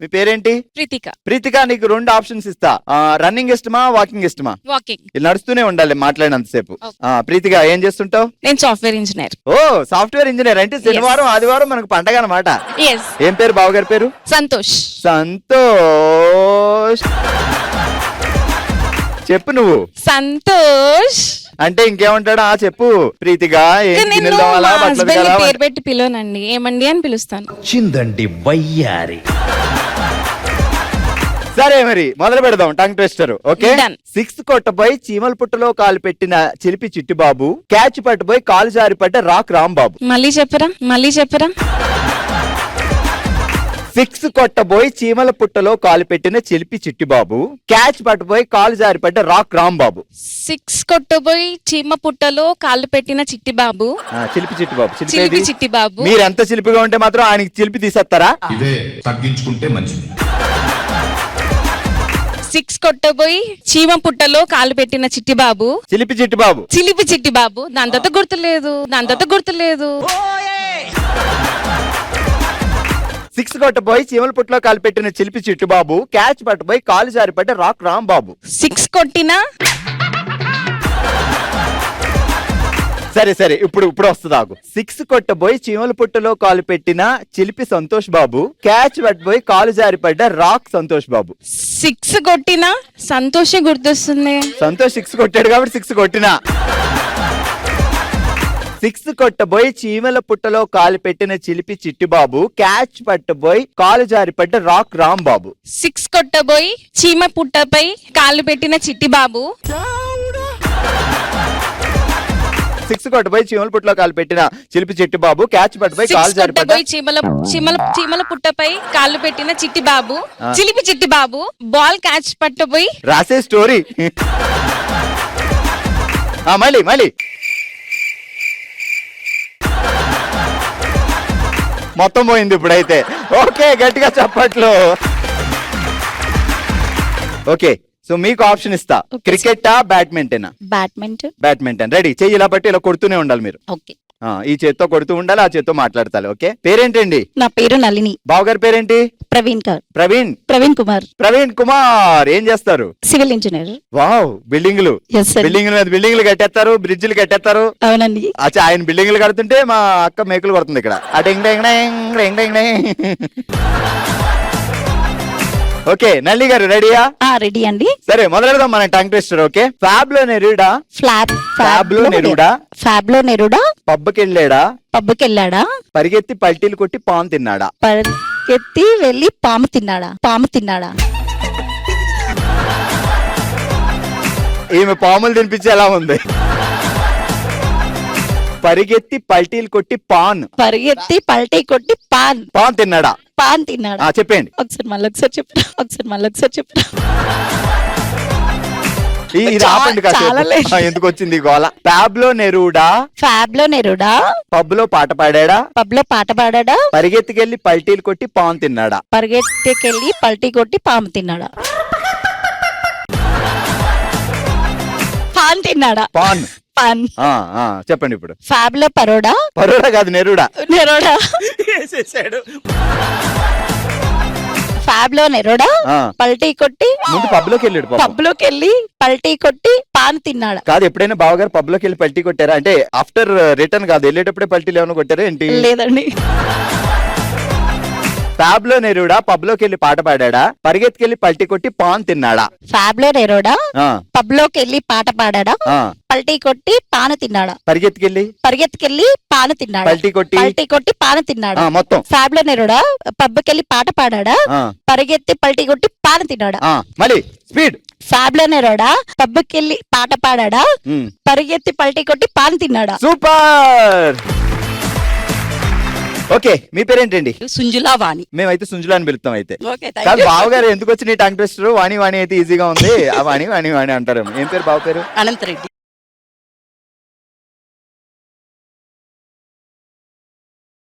మీ పేరేంటి? ప్రీతిక. ప్రీతిక, నీకు 2 ఆప్షన్స్ ఇస్తా. రన్నింగ్ ఇష్టమా, వాకింగ్ ఇష్టమా? వాకింగ్. ఇలా నడుస్తూనే ఉండాలి మాట్లాడినంతసేపు. ప్రీతిక, ఏం చేస్తుంటావు? నేను సాఫ్ట్వేర్ ఇంజనీర్. ఓ, సాఫ్ట్వేర్ ఇంజనీర్ అంటే శనివారం ఆదివారం మనకు పండగ అనమాట. ఏం పేరు బావగారి పేరు? సంతోష్. సంతోష్. చెప్పు నువ్వు. సంతోష్ అంటే ఇంకేమంటాడా? చెప్పు ప్రీతిగా. పేరు పెట్టి పిలవనండి, ఏమండి అని పిలుస్తాను. చిందండి వయ్యారి. సరే మరి మొదలు పెడదాం టంగ్ ట్విస్టర్. ఓకే. Done. 6 కొట్టబోయి చీమల పుట్టలో కాలు పెట్టిన చిలిపి చిట్టిబాబు, క్యాచ్ పట్టుపోయి కాలు జారిపడ్డ రాక్ రాంబాబు. మళ్ళీ చెప్పరా. 6 కొట్టబోయి చీమల పుట్టలో కాలు పెట్టిన చిలిపి చిట్టిబాబు, క్యాచ్ పట్టుపోయి కాలు జారిపడ్డ రాక్ రాంబాబు. 6 కొట్టబోయి చీమ పుట్టలో కాళ్ళు పెట్టిన చిట్టి బాబు. చిలిపి చిట్టిబాబు. చిలిపి చిట్టి బాబు. మీరు ఎంత చిలిపిగా ఉంటే మాత్రం ఆయనకి చిలిపి తీసేస్తారా? ఇదే తగ్గించుకుంటే మంచిది. 6 కొట్టబోయి చీమ పుట్టలో కాళ్ళు పెట్టిన చిట్టి బాబు, చిలిపి చిట్టిబాబు. చిలిపి చిట్టి బాబు. దాంతో గుర్తులేదు. 6 కొట్టబోయి చీమల పుట్టలో కాలు పెట్టిన చిలిపి చిట్టిబాబు, క్యాచ్ పట్టుపోయి కాలు జారిపడ్డ రాక్ రాంబాబు. 6 కొట్టిన. సరే ఇప్పుడు వస్తుంది ఆగు. 6 కొట్టబోయి చీమల పుట్టలో కాలు పెట్టిన చిలిపి సంతోష్ బాబు, క్యాచ్ పట్టుపోయి కాలు జారిపడ్డ రాక్ సంతోష్ బాబు. 6 కొట్టిన సంతోషే గుర్తొస్తుంది. సంతోష్ 6 కొట్టాడు కాబట్టి 6 కొట్టినా. 6 కొట్టబోయి చీమల పుట్టలో కాలు పెట్టిన చిలిపి చిట్టిబాబు, క్యాచ్ పట్టబోయి కాలు జారిపడ్డ రాక్ రాంబాబు. 6 కొట్టబోయి చీమ పుట్టపై కాళ్ళు పెట్టిన చిట్టి బాబు. 6 కొట్టబోయి చీమల పుట్టలో కాలు పెట్టిన చిలిపి చిట్టిబాబు, క్యాచ్ పట్టబోయి కాలు జారిపడ్డ చీమల పుట్టపై కాళ్ళు పెట్టిన చిట్టి బాబు, చిలిపి చిట్టి బాబు, బాల్ క్యాచ్ పట్టబోయి. రాసే స్టోరీ. మళ్ళీ మొత్తం పోయింది ఇప్పుడైతే. ఓకే, గట్టిగా చప్పట్లు. ఓకే, సో మీకు ఆప్షన్ ఇస్తా. క్రికెటా బ్యాడ్మింటనా? బ్యాడ్మింటన్. రెడీ? చెయ్యి ఇలా పట్టి ఇలా కొడుతూనే ఉండాలి మీరు. ఓకే. ఈ చేత్తో కొడుతూ ఉండాలి, ఆ చేత్తో మాట్లాడతాలి. ఓకే. పేరేంటండి? నా పేరు నళిని. బావగారి పేరేంటి? ప్రవీణ్ కుమార్. ఏం చేస్తారు? Civil engineer. వావ్, బిల్డింగ్లు. Yes, sir. బిల్డింగ్లు కట్టేస్తారు, బ్రిడ్జిలు కట్టేస్తారు. అవునండి. అచ్చా, ఆయన బిల్డింగ్లు కడుతుంటే మా అక్క మేకులు కొడుతుంది ఇక్కడ. ఓకే, నల్లి గారు రెడీయా? రెడీ అండి. సరే మొదలెడదాం మన టంగ్ ట్విస్టర్. ఓకే. ఫ్యాబ్లో నెరుడా పబ్కెళ్ళాడా, పరిగెత్తి పల్టీలు కొట్టి పాము తిన్నాడా? పరిగెత్తి వెళ్ళి పాము తిన్నాడా? ఈమె పాములు తినిపించి ఎలా ఉంది? పరిగెత్తి పల్టీలు కొట్టి పాన్ తిన్నాడా? చెప్పండి. ఒకసారి మళ్ళీ చెప్పరా. ఇది ఆపండి కాసేపు. ఎందుకు వచ్చింది గోల? ఫ్యాబ్లో నెరుడా పబ్లో పాట పాడాడా, పరిగెత్తికెళ్ళి పల్టీలు కొట్టి పాన్ తిన్నాడా? పాన్. చెప్పండి ఇప్పుడు. ఫ్యాబ్లో పరోడా కాదు, నెరుడా. ఫ్యాబ్లో నెరుడా పల్టీ కొట్టి ముందు పబ్లోకి వెళ్ళి పల్టీ కొట్టి పాన్ తిన్నాడా? కాదు, ఎప్పుడైనా బావగారు పబ్లోకి వెళ్ళి పల్టీ కొట్టారా? అంటే ఆఫ్టర్ రిటర్న్ కాదు, వెళ్ళేటప్పుడే పల్టీలు ఏమైనా కొట్టారా ఏంటి? లేదండి. ఫ్యాబ్లో నెరుడా పబ్లోకి వెళ్ళి పాట పాడా, పరిగెత్తుకెళ్ళి పల్టీ కొట్టి పాన్ తిన్నాడా? ఫ్యాబ్లో నెరుడా పబ్లోకి వెళ్ళి పాట పాడా, పల్టీ కొట్టి పాను తిన్నాడా? పరిగెత్తుకెళ్ళి పాను తిన్నాడా? పల్టీ కొట్టి పాను తిన్నాడా? మొత్తం. ఫ్యాబ్లో నెరుడా పబ్కెళ్ళి పాట పాడా, పరిగెత్తి పల్టీ కొట్టి పాను తిన్నాడా? మళ్ళీ స్పీడ్. ఫ్యాబ్లో నెరుడా పబ్కెళ్ళి పాట పాడా, పరిగెత్తి పల్టీ కొట్టి పాను తిన్నాడా? సూపర్. ఓకే, మీ పేరేంటండి? సుంజులా వాణి. మేమైతే సుంజులా అని పిలుస్తాం. అయితే కాదు, బావగారు ఎందుకు వచ్చి నీ టంగ్ ట్విస్టర్? వాణి అయితే ఈజీగా ఉంది. ఆ వాణి అంటారు. ఏం పేరు బావ పేరు? అనంతరెడ్డి.